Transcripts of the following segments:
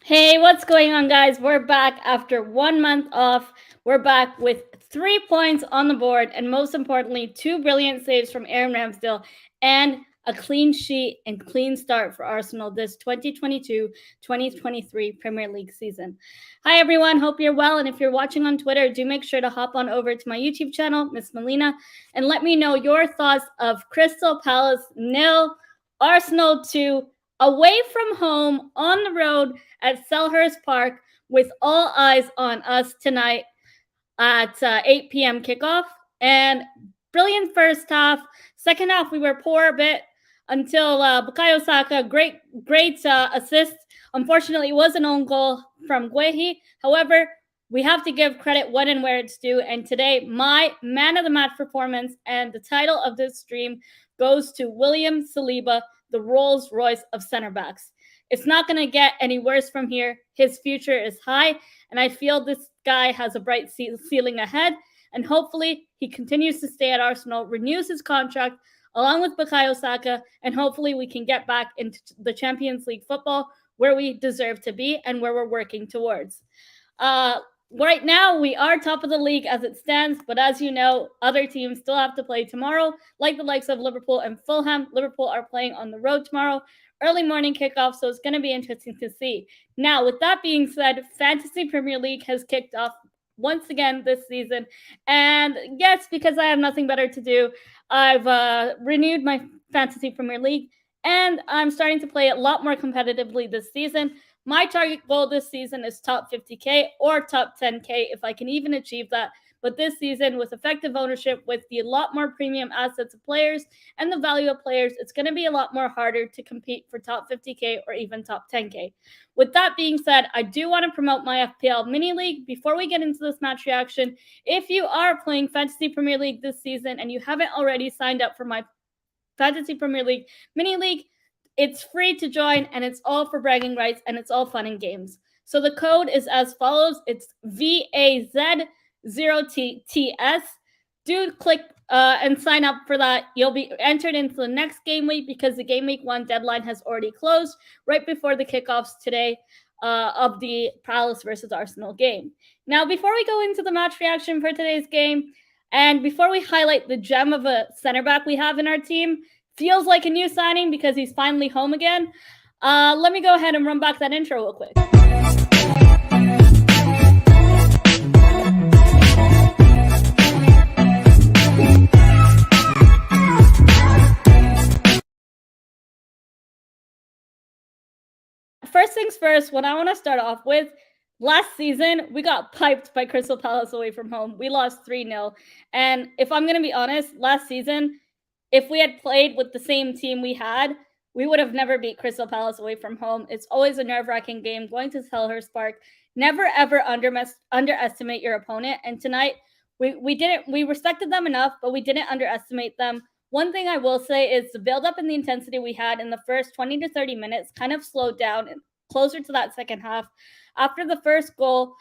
Hey, what's going on, guys? We're back after 1 month off. We're back with 3 points on the board, and most importantly, two brilliant saves from Aaron Ramsdale and a clean sheet and clean start for Arsenal this 2022-2023 Premier League season. Hi, everyone. Hope you're well. And if you're watching on Twitter, do make sure to hop on over to my YouTube channel, Miss Melina, and let me know your thoughts of Crystal Palace nil, Arsenal 2, away from home on the road at Selhurst Park with all eyes on us tonight at 8 p.m. kickoff. And brilliant first half. Second half, we were poor a bit until Bukayo Saka, great assist. Unfortunately, it was an own goal from Guehi. However, we have to give credit when and where it's due. And today, my man of the match performance and the title of this stream goes to William Saliba, the Rolls Royce of center backs. It's not going to get any worse from here. His future is high, and I feel this guy has a bright ceiling ahead. And hopefully, he continues to stay at Arsenal, renews his contract along with Bukayo Saka, and hopefully, we can get back into the Champions League football where we deserve to be and where we're working towards. Right now, we are top of the league as it stands, but as you know, other teams still have to play tomorrow, like the likes of Liverpool and Fulham. Liverpool are playing on the road tomorrow, early morning kickoff, so it's going to be interesting to see. Now, with that being said, Fantasy Premier League has kicked off once again this season, and yes, because I have nothing better to do, I've renewed my Fantasy Premier League, and I'm starting to play a lot more competitively this season. My target goal this season is top 50K or top 10K if I can even achieve that. But this season, with effective ownership, with the lot more premium assets of players and the value of players, it's going to be a lot more harder to compete for top 50K or even top 10K. With that being said, I do want to promote my FPL mini league. Before we get into this match reaction, if you are playing Fantasy Premier League this season and you haven't already signed up for my Fantasy Premier League mini league, it's free to join, and it's all for bragging rights, and it's all fun and games. So the code is as follows. It's VAZ0TTS. Do click and sign up for that. You'll be entered into the next game week because the game week 1 deadline has already closed right before the kickoffs today of the Palace versus Arsenal game. Now, before we go into the match reaction for today's game, and before we highlight the gem of a center back we have in our team, feels like a new signing because he's finally home again. Let me go ahead and run back that intro real quick. First things first, what I want to start off with, last season, we got piped by Crystal Palace away from home. We lost 3-0. And if I'm going to be honest, last season, if we had played with the same team we had, we would have never beat Crystal Palace away from home. It's always a nerve-wracking game going to Selhurst Park. Never ever underestimate your opponent. And tonight we respected them enough, but we didn't underestimate them. One thing I will say is the build-up and the intensity we had in the first 20 to 30 minutes kind of slowed down closer to that second half. After the first goal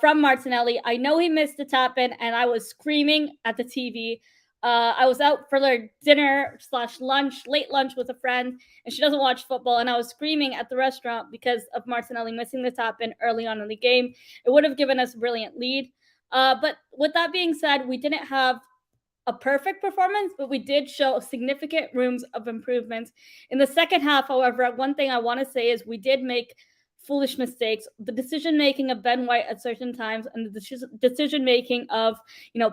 from Martinelli, I know he missed the tap-in, and I was screaming at the TV. I was out for their dinner/lunch, late lunch with a friend, and she doesn't watch football. And I was screaming at the restaurant because of Martinelli missing the tap in early on in the game. It would have given us a brilliant lead. But with that being said, we didn't have a perfect performance, but we did show significant rooms of improvement. In the second half, however, one thing I want to say is we did make foolish mistakes. The decision making of Ben White at certain times, and the decision making of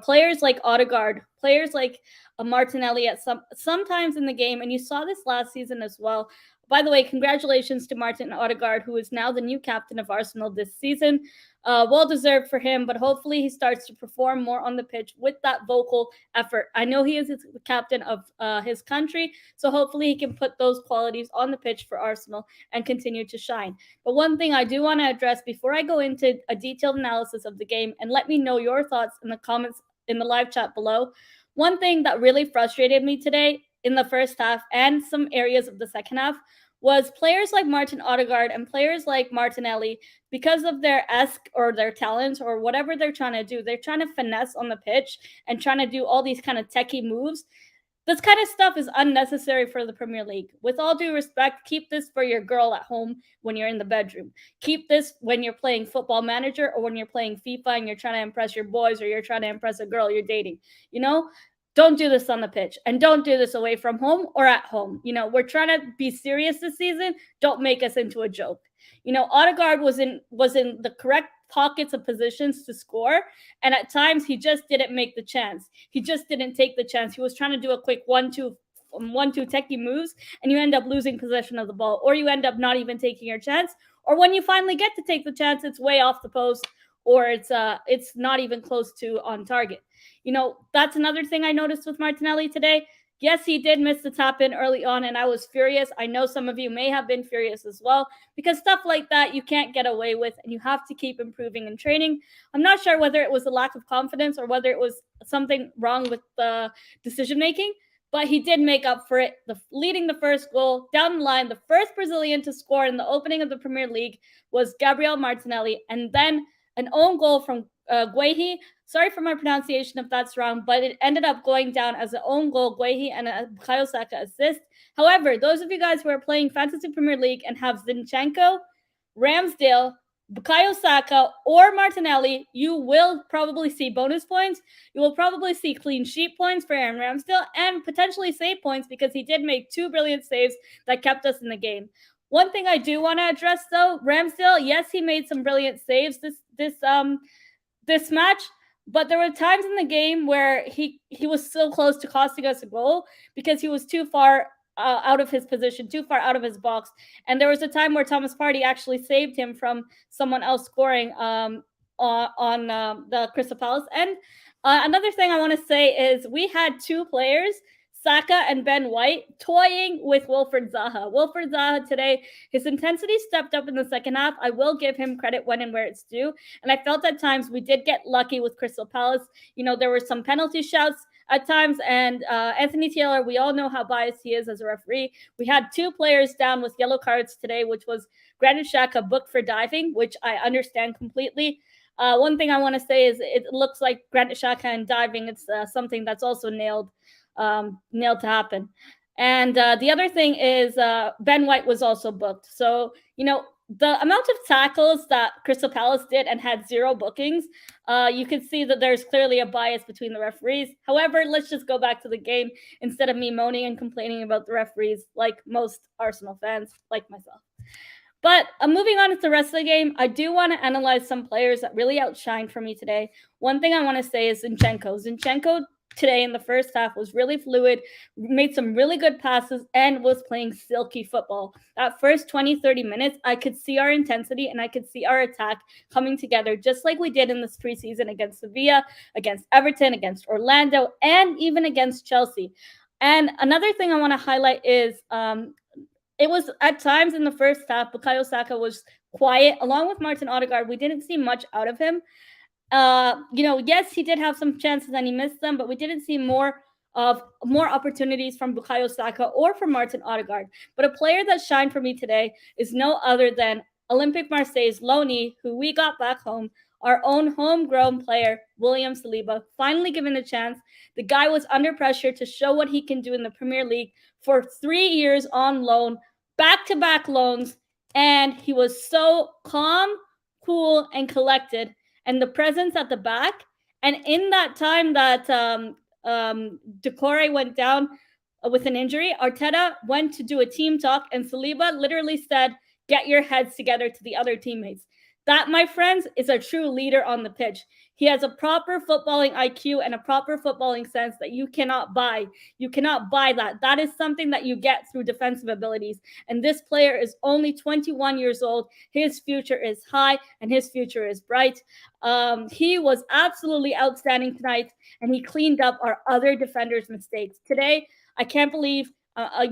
players like Odegaard, players like Martinelli at sometimes in the game, and you saw this last season as well. By the way, congratulations to Martin Odegaard, who is now the new captain of Arsenal this season. Well deserved for him, but hopefully he starts to perform more on the pitch with that vocal effort. I know he is the captain of his country, so hopefully he can put those qualities on the pitch for Arsenal and continue to shine. But one thing I do want to address before I go into a detailed analysis of the game, and let me know your thoughts in the comments in the live chat below. One thing that really frustrated me today in the first half and some areas of the second half was players like Martin Odegaard and players like Martinelli, because of their or their talents or whatever they're trying to do, they're trying to finesse on the pitch and trying to do all these kind of techie moves. This kind of stuff is unnecessary for the Premier League. With all due respect, keep this for your girl at home when you're in the bedroom. Keep this when you're playing Football Manager or when you're playing FIFA and you're trying to impress your boys or you're trying to impress a girl you're dating. You know, don't do this on the pitch and don't do this away from home or at home. You know, we're trying to be serious this season. Don't make us into a joke. You know, Odegaard was in the correct pockets of positions to score, and at times he just didn't make the chance. He just didn't take the chance. He was trying to do a quick 1-2 techie moves, and you end up losing possession of the ball, or you end up not even taking your chance, or when you finally get to take the chance, it's way off the post, or it's not even close to on target. You know, that's another thing I noticed with Martinelli today. Yes, he did miss the tap in early on, and I was furious. I know some of you may have been furious as well, because stuff like that you can't get away with, and you have to keep improving in training. I'm not sure whether it was a lack of confidence or whether it was something wrong with the decision making, but he did make up for it. Leading the first goal down the line, the first Brazilian to score in the opening of the Premier League was Gabriel Martinelli, and then an own goal from Guehi. Sorry for my pronunciation if that's wrong, but it ended up going down as an own goal, Guehi, and a Bukayo Saka assist. However, those of you guys who are playing Fantasy Premier League and have Zinchenko, Ramsdale, Bukayo Saka, or Martinelli, you will probably see bonus points. You will probably see clean sheet points for Aaron Ramsdale and potentially save points because he did make 2 brilliant saves that kept us in the game. One thing I do want to address, though, Ramsdale, yes, he made some brilliant saves this match, but there were times in the game where he was so close to costing us a goal because he was too far out of his position, too far out of his box. And there was a time where Thomas Partey actually saved him from someone else scoring on the Crystal Palace end. Another thing I want to say is we had 2 players, Saka and Ben White, toying with Wilfried Zaha. Wilfried Zaha today, his intensity stepped up in the second half. I will give him credit when and where it's due. And I felt at times we did get lucky with Crystal Palace. You know, there were some penalty shouts at times. And Anthony Taylor, we all know how biased he is as a referee. We had 2 players down with yellow cards today, which was Granit Xhaka booked for diving, which I understand completely. One thing I want to say is it looks like Granit Xhaka and diving, it's something that's also nailed to happen. And the other thing is Ben White was also booked. So, you know, the amount of tackles that Crystal Palace did and had 0 bookings, you can see that there's clearly a bias between the referees. However, let's just go back to the game instead of me moaning and complaining about the referees like most Arsenal fans, like myself. But moving on to the rest of the game, I do want to analyze some players that really outshined for me today. One thing I want to say is Zinchenko. Zinchenko today in the first half was really fluid, made some really good passes, and was playing silky football. That first 20-30 minutes, I could see our intensity and I could see our attack coming together just like we did in this preseason against Sevilla, against Everton, against Orlando, and even against Chelsea. And another thing I want to highlight is it was at times in the first half, Bukayo Saka was quiet. Along with Martin Odegaard, we didn't see much out of him. You know, yes, he did have some chances and he missed them, but we didn't see more opportunities from Bukayo Saka or from Martin Odegaard. But a player that shined for me today is no other than Olympique Marseille's loanee, who we got back home, our own homegrown player, William Saliba, finally given a chance. The guy was under pressure to show what he can do in the Premier League for 3 years on loan, back-to-back loans, and he was so calm, cool, and collected. And the presence at the back. And in that time that Decore went down with an injury, Arteta went to do a team talk, and Saliba literally said, "Get your heads together," to the other teammates. That, my friends, is a true leader on the pitch. He has a proper footballing IQ and a proper footballing sense that you cannot buy. You cannot buy that. That is something that you get through defensive abilities. And this player is only 21 years old. His future is high and his future is bright. He was absolutely outstanding tonight, and he cleaned up our other defenders' mistakes. Today, I can't believe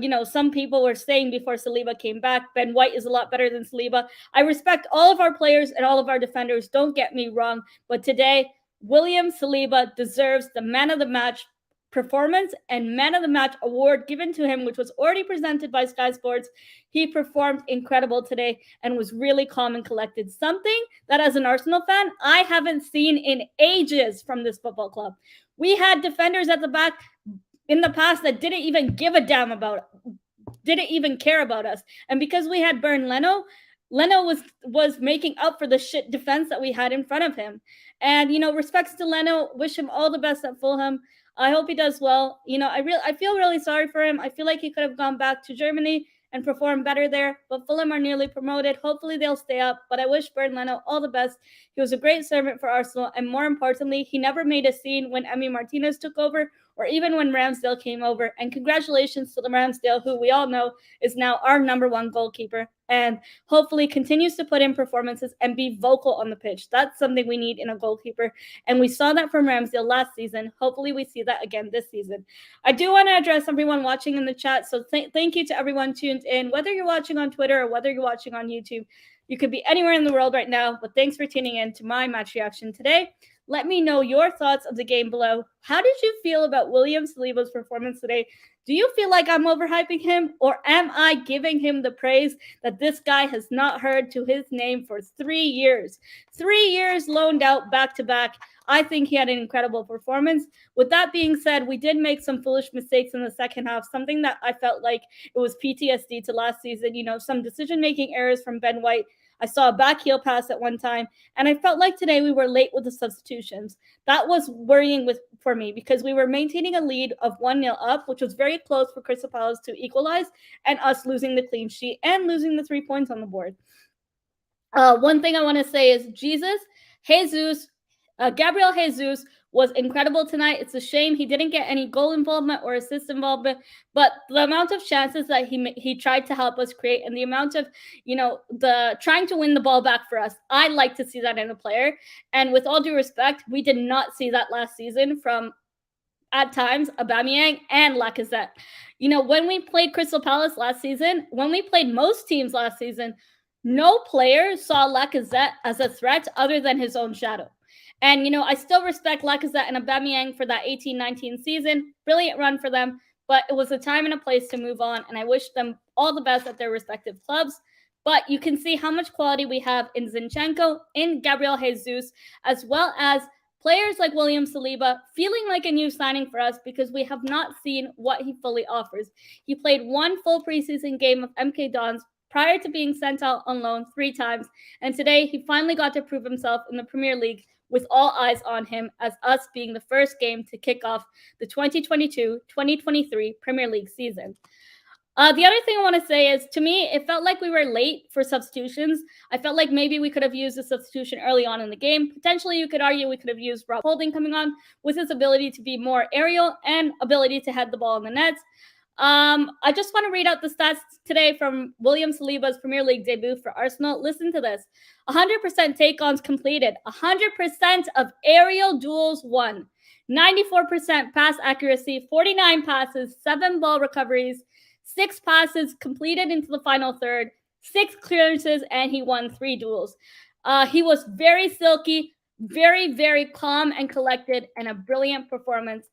you know, some people were saying before Saliba came back, Ben White is a lot better than Saliba. I respect all of our players and all of our defenders. Don't get me wrong. But today, William Saliba deserves the man of the match performance and man of the match award given to him, which was already presented by Sky Sports. He performed incredible today and was really calm and collected. Something that, as an Arsenal fan, I haven't seen in ages from this football club. We had defenders at the back in the past that didn't even give a damn about, didn't even care about us. And because we had burned Leno, Leno was making up for the shit defense that we had in front of him. And respects to Leno, wish him all the best at Fulham. I hope he does well. I feel really sorry for him. I feel like he could have gone back to Germany and performed better there. But Fulham are nearly promoted. Hopefully they'll stay up. But I wish Bernd Leno all the best. He was a great servant for Arsenal, and more importantly, he never made a scene when Emi Martinez took over or even when Ramsdale came over. And congratulations to the Ramsdale, who we all know is now our number one goalkeeper, and hopefully continues to put in performances and be vocal on the pitch. That's something we need in a goalkeeper. And we saw that from Ramsdale last season. Hopefully we see that again this season. I do want to address everyone watching in the chat. So thank you to everyone tuned in, whether you're watching on Twitter or whether you're watching on YouTube. You could be anywhere in the world right now, but thanks for tuning in to my match reaction today. Let me know your thoughts of the game below. How did you feel about William Saliba's performance today? Do you feel like I'm overhyping him, or am I giving him the praise that this guy has not heard to his name for 3 years? 3 years loaned out back to back. I think he had an incredible performance. With that being said, we did make some foolish mistakes in the second half, something that I felt like it was PTSD to last season. Some decision-making errors from Ben White. I saw a back heel pass at one time, and I felt like today we were late with the substitutions. That was worrying for me because we were maintaining a lead of 1-0 up, which was very close for Crystal Palace to equalize, and us losing the clean sheet and losing the 3 points on the board. One thing I want to say is Gabriel Jesus was incredible tonight. It's a shame he didn't get any goal involvement or assist involvement, but the amount of chances that he tried to help us create, and the amount of the trying to win the ball back for us, I like to see that in a player. And with all due respect, we did not see that last season from, at times, Aubameyang and Lacazette. When we played Crystal Palace last season, when we played most teams last season, no player saw Lacazette as a threat other than his own shadow. And, I still respect Lacazette and Aubameyang for that 18-19 season. Brilliant run for them. But it was a time and a place to move on. And I wish them all the best at their respective clubs. But you can see how much quality we have in Zinchenko, in Gabriel Jesus, as well as players like William Saliba, feeling like a new signing for us because we have not seen what he fully offers. He played one full preseason game of MK Dons prior to being sent out on loan 3 times. And today he finally got to prove himself in the Premier League, with all eyes on him, as us being the first game to kick off the 2022-2023 Premier League season. The other thing I want to say is, to me, it felt like we were late for substitutions. I felt like maybe we could have used a substitution early on in the game. Potentially, you could argue we could have used Rob Holding coming on with his ability to be more aerial and ability to head the ball in the nets. I just want to read out the stats today from William Saliba's Premier League debut for Arsenal. Listen to this. 100% take-ons completed. 100% of aerial duels won. 94% pass accuracy. 49 passes. 7 ball recoveries. 6 passes completed into the final third. 6 clearances, and he won 3 duels. He was very silky, very, very calm and collected, and a brilliant performance.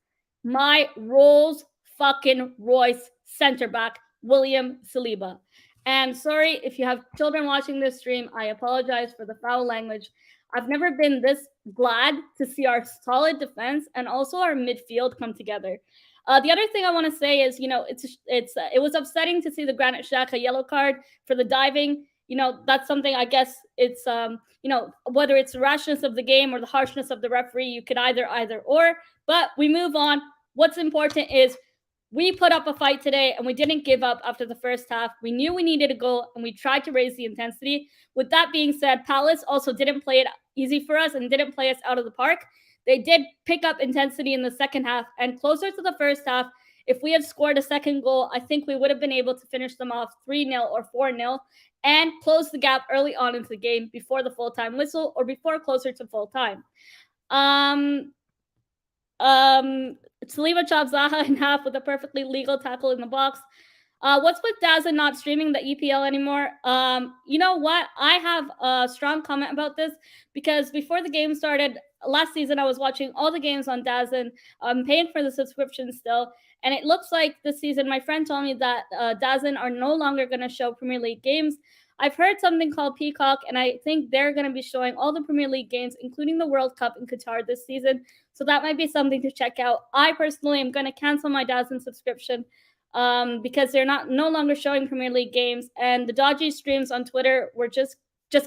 My Rolls fucking Royce center back, William Saliba. And sorry if you have children watching this stream, I apologize for the foul language. I've never been this glad to see our solid defense and also our midfield come together. The other thing I want to say is, it was upsetting to see the Granit Xhaka yellow card for the diving. That's something, I guess it's, whether it's the rashness of the game or the harshness of the referee, you could either or, but we move on. What's important is we put up a fight today, and we didn't give up after the first half. We knew we needed a goal, and we tried to raise the intensity. With that being said, Palace also didn't play it easy for us and didn't play us out of the park. They did pick up intensity in the second half, and closer to the first half, if we had scored a second goal, I think we would have been able to finish them off 3-0 or 4-0 and close the gap early on into the game before the full-time whistle or before closer to full-time. Saliba chopped Zaha in half with a perfectly legal tackle in the box. What's with DAZN not streaming the EPL anymore? You know what? I have a strong comment about this because before the game started last season, I was watching all the games on DAZN. I'm paying for the subscription still. And it looks like this season, my friend told me that DAZN are no longer going to show Premier League games. I've heard something called Peacock, and I think they're going to be showing all the Premier League games, including the World Cup in Qatar this season. So that might be something to check out. I personally am going to cancel my DAZN subscription because they're no longer showing Premier League games, and the dodgy streams on Twitter were just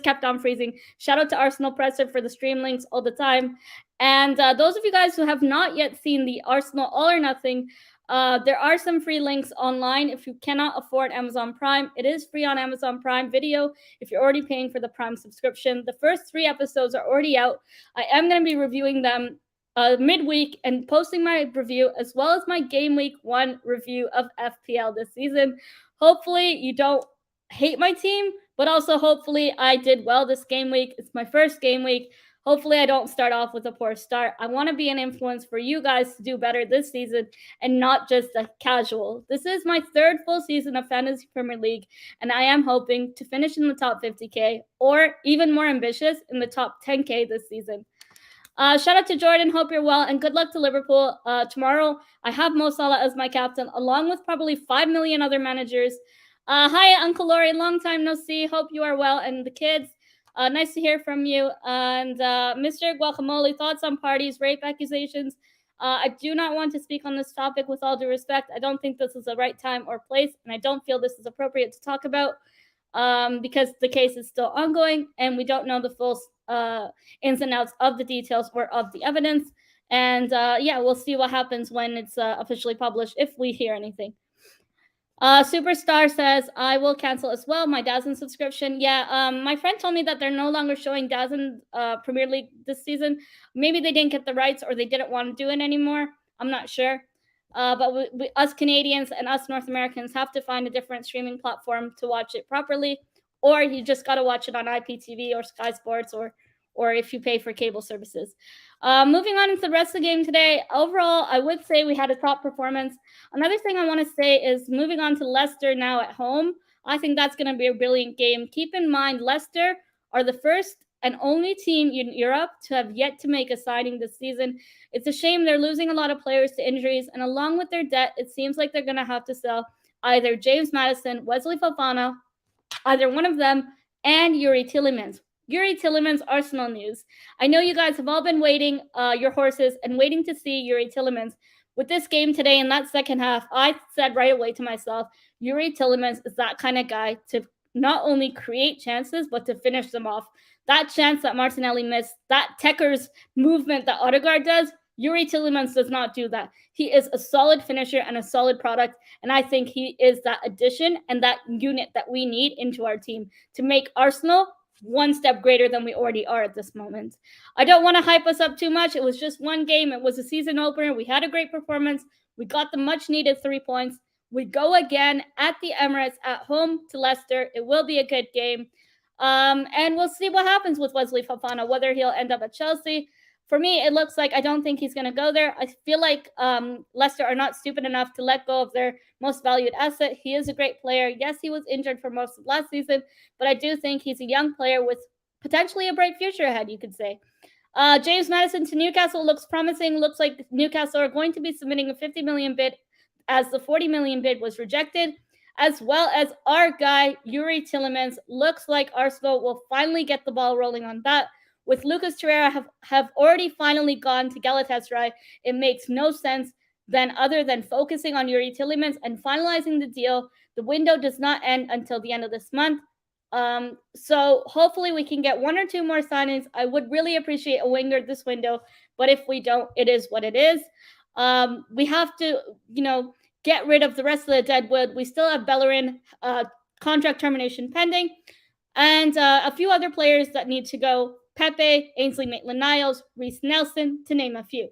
kept on freezing. Shout out to Arsenal Presser for the stream links all the time. And those of you guys who have not yet seen the Arsenal All or Nothing, there are some free links online. If you cannot afford Amazon Prime, it is free on Amazon Prime Video if you're already paying for the Prime subscription. The first 3 episodes are already out. I am going to be reviewing them midweek and posting my review as well as my Game Week 1 review of FPL this season. Hopefully you don't hate my team, but also hopefully I did well this game week. It's my first game week. Hopefully I don't start off with a poor start. I want to be an influence for you guys to do better this season and not just a casual. This is my 3rd full season of Fantasy Premier League, and I am hoping to finish in the top 50K or even more ambitious in the top 10K this season. Shout out to Jordan. Hope you're well, and good luck to Liverpool. Tomorrow, I have Mo Salah as my captain, along with probably 5 million other managers. Hi, Uncle Laurie. Long time no see. Hope you are well, and the kids. Nice to hear from you. And Mr. Guacamole, thoughts on parties, rape accusations? I do not want to speak on this topic with all due respect. I don't think this is the right time or place, and I don't feel this is appropriate to talk about because the case is still ongoing, and we don't know the full ins and outs of the details or of the evidence. And yeah, we'll see what happens when it's officially published, if we hear anything. Superstar says, I will cancel as well my DAZN subscription. Yeah, my friend told me that they're no longer showing DAZN Premier League this season. Maybe they didn't get the rights or they didn't want to do it anymore. I'm not sure. But us Canadians and us North Americans have to find a different streaming platform to watch it properly. Or you just got to watch it on IPTV or Sky Sports or if you pay for cable services. Moving on into the rest of the game today, overall, I would say we had a top performance. Another thing I want to say is moving on to Leicester now at home. I think that's going to be a brilliant game. Keep in mind, Leicester are the first and only team in Europe to have yet to make a signing this season. It's a shame they're losing a lot of players to injuries, and along with their debt, it seems like they're going to have to sell either James Maddison, Wesley Fofana, either one of them, and Yuri Tielemans. Yuri Tielemans, Arsenal news. I know you guys have all been waiting your horses and waiting to see Yuri Tielemans. With this game today in that second half, I said right away to myself, Yuri Tielemans is that kind of guy to not only create chances, but to finish them off. That chance that Martinelli missed, that Tekker's movement that Odegaard does, Yuri Tielemans does not do that. He is a solid finisher and a solid product, and I think he is that addition and that unit that we need into our team to make Arsenal one step greater than we already are at this moment. I don't want to hype us up too much. It was just one game. It was a season opener. We had a great performance. We got the much needed 3 points. We go again at the Emirates at home to Leicester. It will be a good game. And we'll see what happens with Wesley Fofana, whether he'll end up at Chelsea. For me, it looks like I don't think he's going to go there. I feel like Leicester are not stupid enough to let go of their most valued asset. He is a great player. Yes, he was injured for most of last season, but I do think he's a young player with potentially a bright future ahead, you could say. James Maddison to Newcastle looks promising. Looks like Newcastle are going to be submitting a 50 million bid as the 40 million bid was rejected, as well as our guy, Yuri Tielemans. Looks like Arsenal will finally get the ball rolling on that. With Lucas Torreira have already finally gone to Galatasaray, it makes no sense other than focusing on Yuri Tielemans and finalizing the deal. The window does not end until the end of this month. So hopefully we can get 1 or 2 more signings. I would really appreciate a winger this window, but if we don't, it is what it is. We have to, get rid of the rest of the dead wood. We still have Bellerin contract termination pending, and a few other players that need to go. Pepe, Ainsley Maitland-Niles, Reece Nelson, to name a few.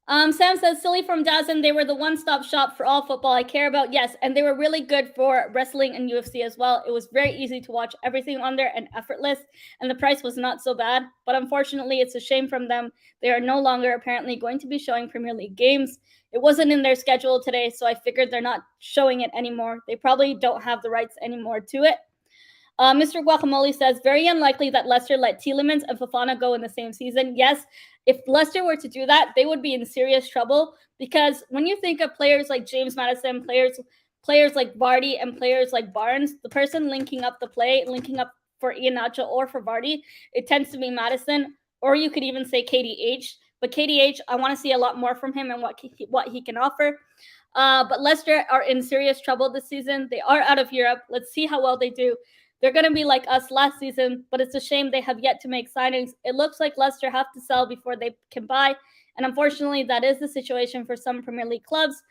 Sam says, silly from DAZN, they were the one-stop shop for all football I care about. Yes, and they were really good for wrestling and UFC as well. It was very easy to watch everything on there and effortless, and the price was not so bad. But unfortunately, it's a shame from them. They are no longer apparently going to be showing Premier League games. It wasn't in their schedule today, so I figured they're not showing it anymore. They probably don't have the rights anymore to it. Mr. Guacamole says, very unlikely that Leicester let Tielemans and Fofana go in the same season. Yes, if Leicester were to do that, they would be in serious trouble, because when you think of players like James Maddison, players players like Vardy and players like Barnes, the person linking up the play, linking up for Iheanacho or for Vardy, it tends to be Maddison, or you could even say KDH. But KDH, I want to see a lot more from him and what he can offer. But Leicester are in serious trouble this season. They are out of Europe. Let's see how well they do. They're going to be like us last season, but it's a shame they have yet to make signings. It looks like Leicester have to sell before they can buy. And unfortunately, that is the situation for some Premier League clubs.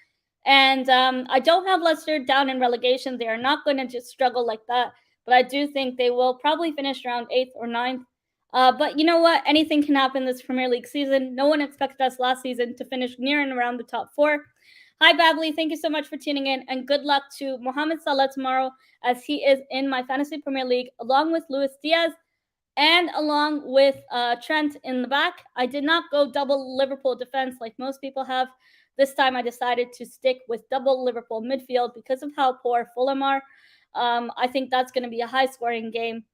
And I don't have Leicester down in relegation. They are not going to just struggle like that. But I do think they will probably finish around 8th or 9th. But you know what? Anything can happen this Premier League season. No one expected us last season to finish near and around the top 4. Hi, Bably. Thank you so much for tuning in. And good luck to Mohamed Salah tomorrow, as he is in my Fantasy Premier League, along with Luis Diaz and along with Trent in the back. I did not go double Liverpool defense like most people have. This time I decided to stick with double Liverpool midfield because of how poor Fulham are. I think that's going to be a high-scoring game.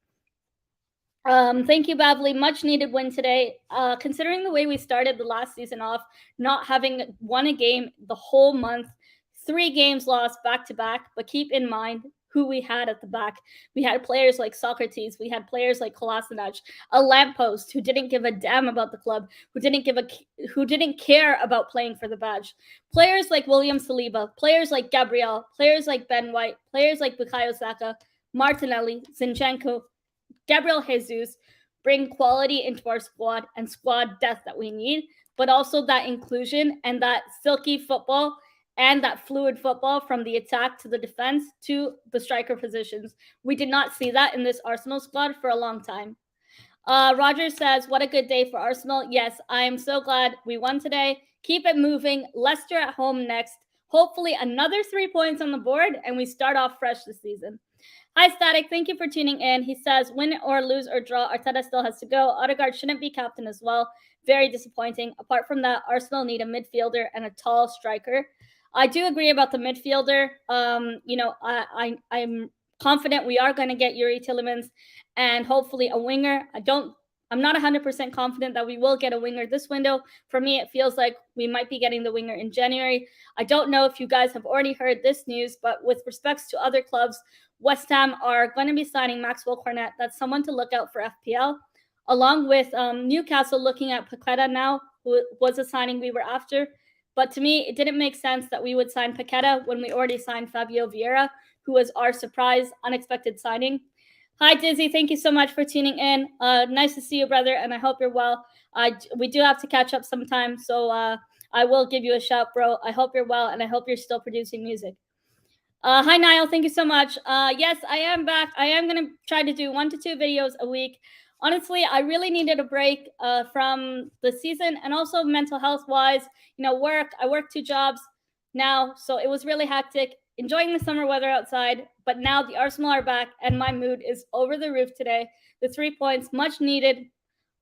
Thank you, Bavli. Much needed win today. Considering the way we started the last season off, not having won a game the whole month, 3 games lost back to back, but keep in mind who we had at the back. We had players like Socrates, we had players like Kolasinac, a lamppost who didn't give a damn about the club, who didn't care about playing for the badge. Players like William Saliba, players like Gabriel, players like Ben White, players like Bukayo Saka, Martinelli, Zinchenko, Gabriel Jesus bring quality into our squad and squad depth that we need, but also that inclusion and that silky football and that fluid football from the attack to the defense to the striker positions. We did not see that in this Arsenal squad for a long time. Roger says, what a good day for Arsenal. Yes, I am so glad we won today. Keep it moving. Leicester at home next. Hopefully another 3 points on the board, and we start off fresh this season. Hi, Static. Thank you for tuning in. He says, win or lose or draw, Arteta still has to go. Odegaard shouldn't be captain as well. Very disappointing. Apart from that, Arsenal need a midfielder and a tall striker. I do agree about the midfielder. I'm confident we are going to get Yuri Tillemans and hopefully a winger. I'm not 100% confident that we will get a winger this window. For me, it feels like we might be getting the winger in January. I don't know if you guys have already heard this news, but with respects to other clubs, West Ham are going to be signing Maxwell Cornet. That's someone to look out for FPL, along with Newcastle looking at Paqueta now, who was a signing we were after. But to me, it didn't make sense that we would sign Paqueta when we already signed Fabio Vieira, who was our surprise, unexpected signing. Hi, Dizzy. Thank you so much for tuning in. Nice to see you, brother, and I hope you're well. We do have to catch up sometime, so I will give you a shout, bro. I hope you're well, and I hope you're still producing music. Hi, Niall. Thank you so much. Yes, I am back. I am going to try to do 1 to 2 videos a week. Honestly, I really needed a break from the season and also mental health-wise. Work. I work 2 jobs now, so it was really hectic. Enjoying the summer weather outside, but now the Arsenal are back, and my mood is over the roof today. The 3 points, much needed.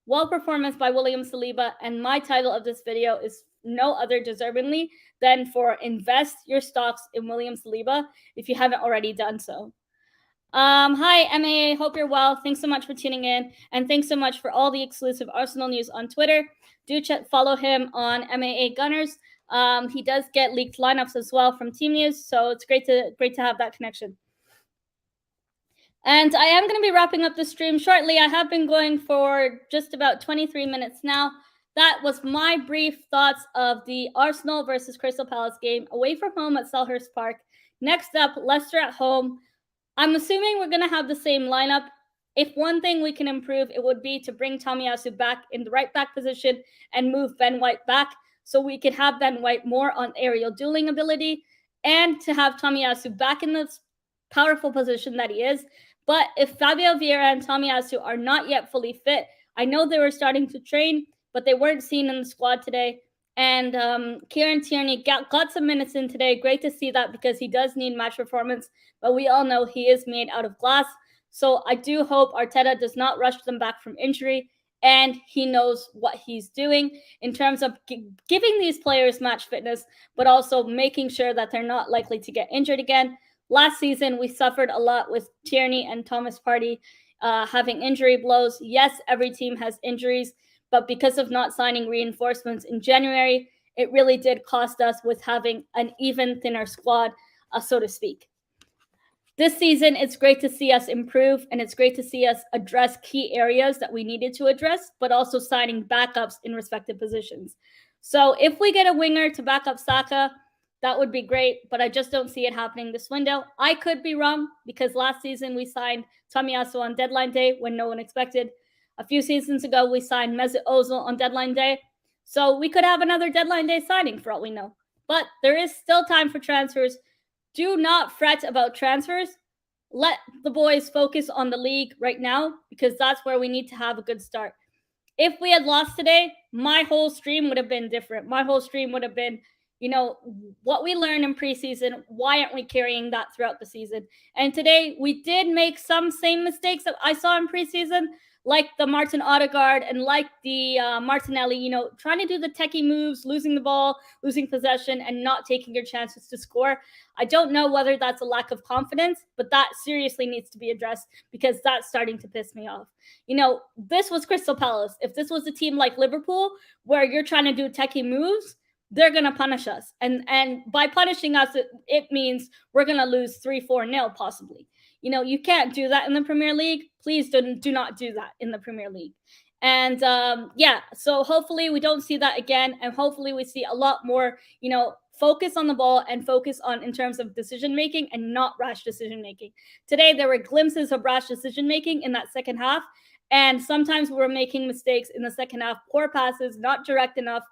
Well performance by William Saliba, and my title of this video is no other deservingly than for invest your stocks in William Saliba if you haven't already done so. Hi, MAA. Hope you're well. Thanks so much for tuning in, and thanks so much for all the exclusive Arsenal news on Twitter. Do follow him on MAA Gunners. He does get leaked lineups as well from Team News, so it's great to have that connection. And I am going to be wrapping up the stream shortly. I have been going for just about 23 minutes now. That was my brief thoughts of the Arsenal versus Crystal Palace game away from home at Selhurst Park. Next up, Leicester at home. I'm assuming we're going to have the same lineup. If one thing we can improve, it would be to bring Tomiyasu back in the right back position and move Ben White back so we could have Ben White more on aerial dueling ability and to have Tomiyasu back in the powerful position that he is. But if Fabio Vieira and Tomiyasu are not yet fully fit, I know they were starting to train, but they weren't seen in the squad today. And Kieran Tierney got some minutes in today. Great to see that because he does need match performance, but we all know he is made out of glass. So I do hope Arteta does not rush them back from injury, and he knows what he's doing in terms of giving these players match fitness, but also making sure that they're not likely to get injured again. Last season, we suffered a lot with Tierney and Thomas Partey having injury blows. Yes, every team has injuries, but because of not signing reinforcements in January, it really did cost us with having an even thinner squad. so to speak. This season, it's great to see us improve, and it's great to see us address key areas that we needed to address, but also signing backups in respective positions. So if we get a winger to back up Saka, that would be great, but I just don't see it happening this window. I could be wrong, because last season we signed Tomiyasu on deadline day when no one expected. A few seasons ago, we signed Mesut Ozil on deadline day. So we could have another deadline day signing for all we know. But there is still time for transfers. Do not fret about transfers. Let the boys focus on the league right now, because that's where we need to have a good start. If we had lost today, my whole stream would have been different. My whole stream would have been, what we learned in preseason, why aren't we carrying that throughout the season? And today we did make some same mistakes that I saw in preseason, like the Martin Odegaard and like the Martinelli, trying to do the techie moves, losing the ball, losing possession, and not taking your chances to score. I don't know whether that's a lack of confidence, but that seriously needs to be addressed, because that's starting to piss me off. This was Crystal Palace. If this was a team like Liverpool, where you're trying to do techie moves, they're going to punish us. And by punishing us, it means we're going to lose 3-4-0 possibly. You can't do that in the Premier League. Please do not do that in the Premier League. And so hopefully we don't see that again. And hopefully we see a lot more, focus on the ball and focus on in terms of decision making and not rash decision making. Today, there were glimpses of rash decision making in that second half. And sometimes we were making mistakes in the second half, poor passes, not direct enough,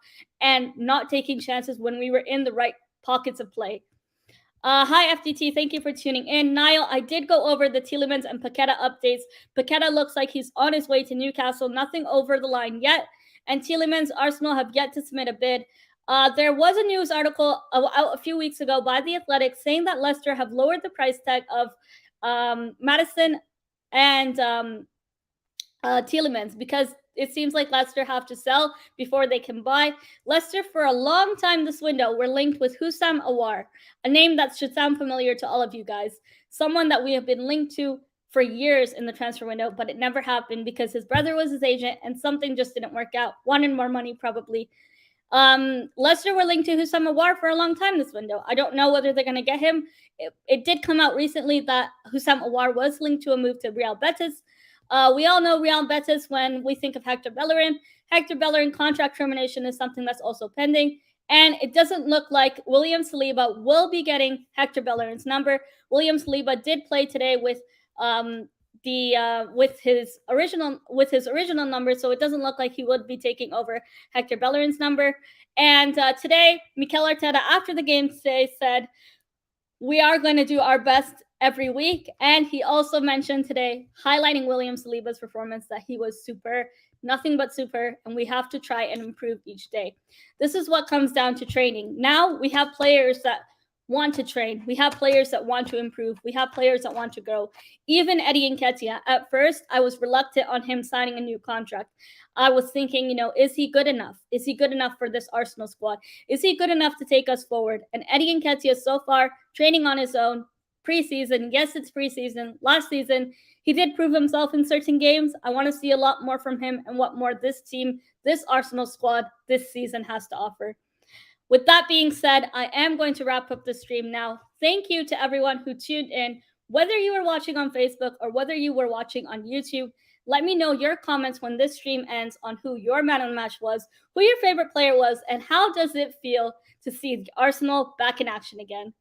and not taking chances when we were in the right pockets of play. Hi, FDT. Thank you for tuning in. Niall, I did go over the Tielemans and Paqueta updates. Paqueta looks like he's on his way to Newcastle. Nothing over the line yet. And Tielemans, Arsenal have yet to submit a bid. There was a news article out a few weeks ago by The Athletic saying that Leicester have lowered the price tag of Maddison and Tielemans, because it seems like Leicester have to sell before they can buy. Leicester, for a long time this window, were linked with Houssam Aouar, a name that should sound familiar to all of you guys. Someone that we have been linked to for years in the transfer window, but it never happened because his brother was his agent and something just didn't work out. Wanted more money, probably. Leicester were linked to Houssam Aouar for a long time this window. I don't know whether they're going to get him. It did come out recently that Houssam Aouar was linked to a move to Real Betis. We all know Real Betis when we think of Hector Bellerin. Hector Bellerin contract termination is something that's also pending. And it doesn't look like William Saliba will be getting Hector Bellerin's number. William Saliba did play today with his original number, so it doesn't look like he would be taking over Hector Bellerin's number. And today, Mikel Arteta, after the game today, said, we are going to do our best every week. And he also mentioned today, highlighting William Saliba's performance, that he was super, nothing but super, and we have to try and improve each day. This is what comes down to training. Now we have players that want to train. We have players that want to improve. We have players that want to grow. Even Eddie Nketiah, at first, I was reluctant on him signing a new contract. I was thinking, is he good enough? Is he good enough for this Arsenal squad? Is he good enough to take us forward? And Eddie Nketiah so far training on his own, preseason. Yes, it's preseason. Last season, he did prove himself in certain games. I want to see a lot more from him and what more this team, this Arsenal squad, this season has to offer. With that being said, I am going to wrap up the stream now. Thank you to everyone who tuned in, whether you were watching on Facebook or whether you were watching on YouTube. Let me know your comments when this stream ends on who your man of the match was, who your favorite player was, and how does it feel to see Arsenal back in action again.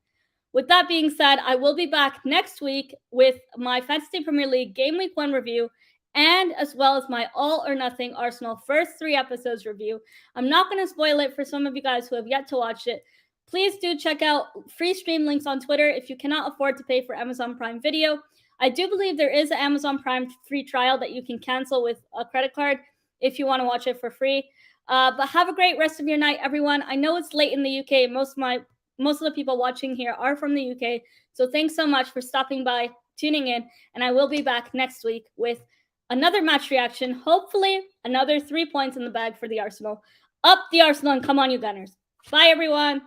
With that being said, I will be back next week with my Fantasy Premier League Game Week 1 review, and as well as my All or Nothing Arsenal first 3 episodes review. I'm not going to spoil it for some of you guys who have yet to watch it. Please do check out free stream links on Twitter if you cannot afford to pay for Amazon Prime Video. I do believe there is an Amazon Prime free trial that you can cancel with a credit card if you want to watch it for free. But have a great rest of your night, everyone. I know it's late in the UK. Most of the people watching here are from the UK. So thanks so much for stopping by, tuning in, and I will be back next week with another match reaction. Hopefully, another 3 points in the bag for the Arsenal. Up the Arsenal and come on, you Gunners. Bye, everyone.